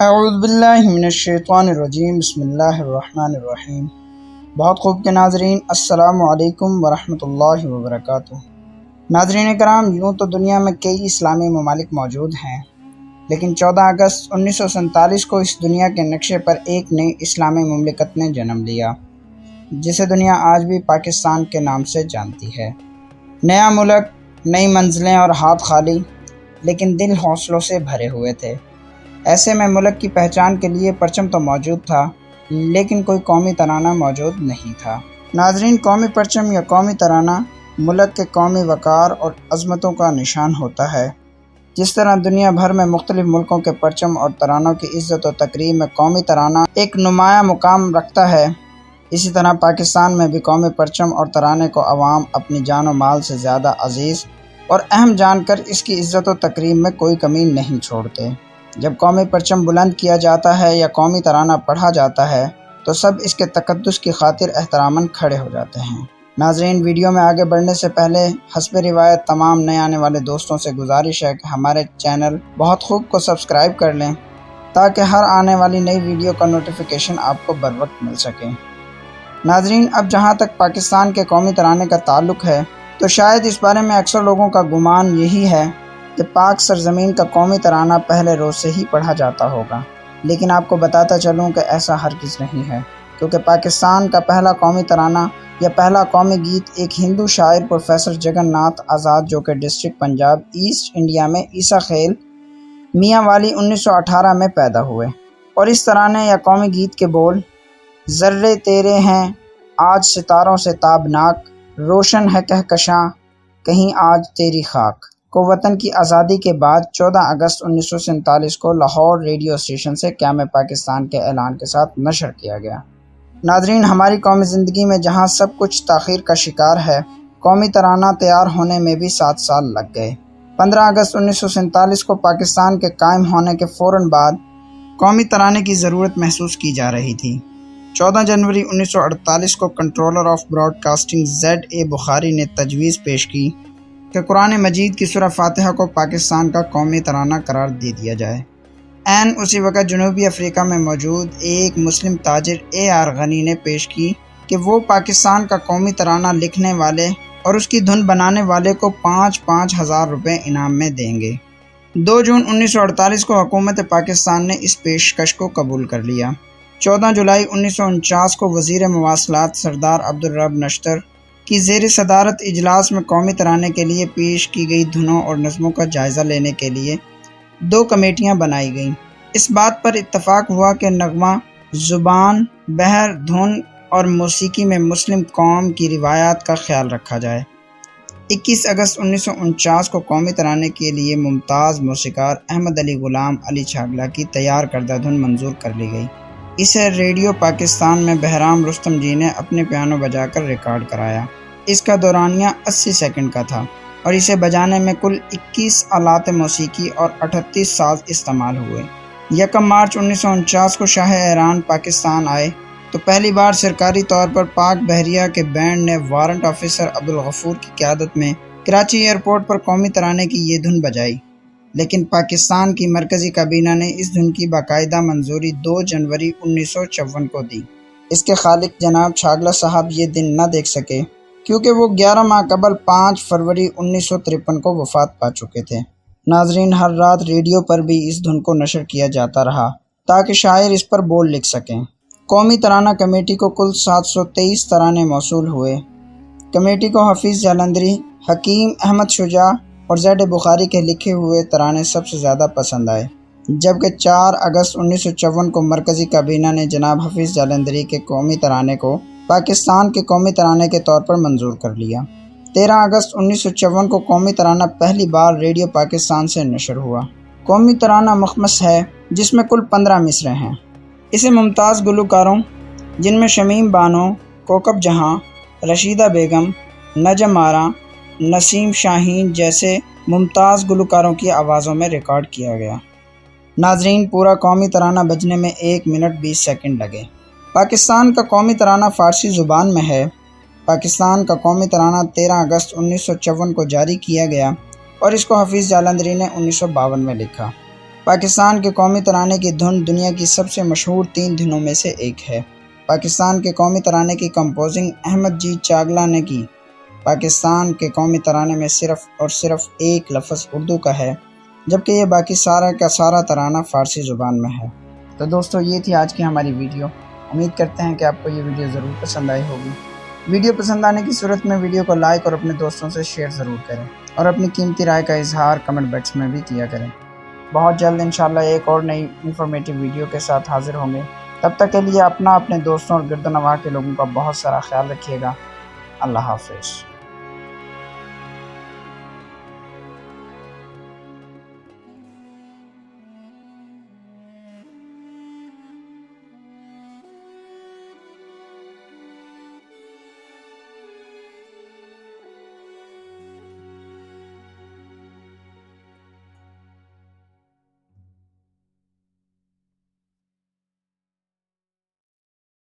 اعوذ باللہ من الشیطان الرجیم، بسم اللہ الرحمن الرحیم۔ بہت خوب کے ناظرین، السلام علیکم ورحمۃ اللہ وبرکاتہ۔ ناظرین کرام، یوں تو دنیا میں کئی اسلامی ممالک موجود ہیں، لیکن 14 اگست 1947 کو اس دنیا کے نقشے پر ایک نئی اسلامی مملکت نے جنم لیا، جسے دنیا آج بھی پاکستان کے نام سے جانتی ہے۔ نیا ملک، نئی منزلیں اور ہاتھ خالی، لیکن دل حوصلوں سے بھرے ہوئے تھے۔ ایسے میں ملک کی پہچان کے لیے پرچم تو موجود تھا، لیکن کوئی قومی ترانہ موجود نہیں تھا۔ ناظرین، قومی پرچم یا قومی ترانہ ملک کے قومی وقار اور عظمتوں کا نشان ہوتا ہے۔ جس طرح دنیا بھر میں مختلف ملکوں کے پرچم اور ترانوں کی عزت و تقریب میں قومی ترانہ ایک نمایاں مقام رکھتا ہے، اسی طرح پاکستان میں بھی قومی پرچم اور ترانے کو عوام اپنی جان و مال سے زیادہ عزیز اور اہم جان کر اس کی عزت و تقریب میں کوئی کمی نہیں چھوڑتے۔ جب قومی پرچم بلند کیا جاتا ہے یا قومی ترانہ پڑھا جاتا ہے تو سب اس کے تقدس کی خاطر احتراماً کھڑے ہو جاتے ہیں۔ ناظرین، ویڈیو میں آگے بڑھنے سے پہلے حسب روایت تمام نئے آنے والے دوستوں سے گزارش ہے کہ ہمارے چینل بہت خوب کو سبسکرائب کر لیں تاکہ ہر آنے والی نئی ویڈیو کا نوٹیفیکیشن آپ کو بروقت مل سکے۔ ناظرین، اب جہاں تک پاکستان کے قومی ترانے کا تعلق ہے تو شاید اس بارے میں اکثر لوگوں کا گمان یہی ہے کہ پاک سرزمین کا قومی ترانہ پہلے روز سے ہی پڑھا جاتا ہوگا، لیکن آپ کو بتاتا چلوں کہ ایسا ہرگز نہیں ہے، کیونکہ پاکستان کا پہلا قومی ترانہ یا پہلا قومی گیت ایک ہندو شاعر پروفیسر جگن ناتھ آزاد، جو کہ ڈسٹرکٹ پنجاب، ایسٹ انڈیا میں عیسیٰ خیل میاں والی 1918 میں پیدا ہوئے، اور اس ترانے یا قومی گیت کے بول: ذرے تیرے ہیں آج ستاروں سے تابناک، روشن ہے کہکشاں کہیں آج تیری خاک، کو وطن کی آزادی کے بعد 14 اگست 1947 کو لاہور ریڈیو اسٹیشن سے قیام پاکستان کے اعلان کے ساتھ نشر کیا گیا۔ ناظرین، ہماری قومی زندگی میں جہاں سب کچھ تاخیر کا شکار ہے، قومی ترانہ تیار ہونے میں بھی 7 سال لگ گئے۔ 15 اگست 1947 کو پاکستان کے قائم ہونے کے فوراً بعد قومی ترانے کی ضرورت محسوس کی جا رہی تھی۔ 14 جنوری 1948 کو controller of broadcasting ZA Bukhari نے تجویز پیش کی کہ قرآن مجید کی سورہ فاتحہ کو پاکستان کا قومی ترانہ قرار دے دیا جائے۔ عین اسی وقت جنوبی افریقہ میں موجود ایک مسلم تاجر AR غنی نے پیش کی کہ وہ پاکستان کا قومی ترانہ لکھنے والے اور اس کی دھن بنانے والے کو 5,000 روپے انعام میں دیں گے۔ 2 جون 1948 کو حکومت پاکستان نے اس پیشکش کو قبول کر لیا۔ 14 جولائی 1949 کو وزیر مواصلات سردار عبدالرب نشتر کی زیر صدارت اجلاس میں قومی ترانے کے لیے پیش کی گئی دھنوں اور نظموں کا جائزہ لینے کے لیے 2 کمیٹیاں بنائی گئیں۔ اس بات پر اتفاق ہوا کہ نغمہ، زبان، بحر، دھن اور موسیقی میں مسلم قوم کی روایات کا خیال رکھا جائے۔ 21 اگست 1949 کو قومی ترانے کے لیے ممتاز موسیقار احمد علی غلام علی چھاگلا کی تیار کردہ دھن منظور کر لی گئی۔ اسے ریڈیو پاکستان میں بہرام رستم جی نے اپنے پیانو بجا کر ریکارڈ کرایا۔ اس کا دورانیہ 80 سیکنڈ کا تھا اور اسے بجانے میں کل 21 آلات موسیقی اور 38 ساز استعمال ہوئے۔ 1 مارچ 1949 کو شاہ ایران پاکستان آئے تو پہلی بار سرکاری طور پر پاک بحریہ کے بینڈ نے وارنٹ آفیسر عبدالغفور کی قیادت میں کراچی ایئرپورٹ پر قومی ترانے کی یہ دھن بجائی، لیکن پاکستان کی مرکزی کابینہ نے اس دھن کی باقاعدہ منظوری 2 جنوری 1954 کو دی۔ اس کے خالق جناب چھاگلا صاحب یہ دن نہ دیکھ سکے کیونکہ وہ 11 ماہ قبل 5 فروری 1953 کو وفات پا چکے تھے۔ ناظرین، ہر رات ریڈیو پر بھی اس دھن کو نشر کیا جاتا رہا تاکہ شاعر اس پر بول لکھ سکیں۔ قومی ترانہ کمیٹی کو کل 723 ترانے موصول ہوئے۔ کمیٹی کو حفیظ جالندھری، حکیم احمد شجاع اور ZA بخاری کے لکھے ہوئے ترانے سب سے زیادہ پسند آئے، جبکہ 4 اگست 1954 کو مرکزی کابینہ نے جناب حفیظ جالندھری کے قومی ترانے کو پاکستان کے قومی ترانے کے طور پر منظور کر لیا۔ 13 اگست 1954 کو قومی ترانہ پہلی بار ریڈیو پاکستان سے نشر ہوا۔ قومی ترانہ مخمس ہے جس میں کل 15 مصرعے ہیں۔ اسے ممتاز گلوکاروں جن میں شمیم بانو، کوکب جہاں، رشیدہ بیگم، نجم آرا، نسیم شاہین جیسے ممتاز گلوکاروں کی آوازوں میں ریکارڈ کیا گیا۔ ناظرین، پورا قومی ترانہ بجنے میں 1 منٹ 20 سیکنڈ لگے۔ پاکستان کا قومی ترانہ فارسی زبان میں ہے۔ پاکستان کا قومی ترانہ 13 اگست 1954 کو جاری کیا گیا اور اس کو حفیظ جالندھری نے 1952 میں لکھا۔ پاکستان کے قومی ترانے کی دھن دنیا کی سب سے مشہور 3 دھنوں میں سے ایک ہے۔ پاکستان کے قومی ترانے کی کمپوزنگ احمد جی چاگلا نے کی۔ پاکستان کے قومی ترانے میں صرف اور صرف ایک لفظ اردو کا ہے، جبکہ یہ باقی سارا کا سارا ترانہ فارسی زبان میں ہے۔ تو دوستو، یہ تھی آج کی ہماری ویڈیو۔ امید کرتے ہیں کہ آپ کو یہ ویڈیو ضرور پسند آئی ہوگی۔ ویڈیو پسند آنے کی صورت میں ویڈیو کو لائک اور اپنے دوستوں سے شیئر ضرور کریں، اور اپنی قیمتی رائے کا اظہار کمنٹ باکس میں بھی کیا کریں۔ بہت جلد انشاءاللہ ایک اور نئی انفارمیٹو ویڈیو کے ساتھ حاضر ہوں گے۔ تب تک کے لیے اپنے دوستوں اور گرد و نواح کے لوگوں کا بہت سارا خیال رکھیے گا۔ اللہ حافظ۔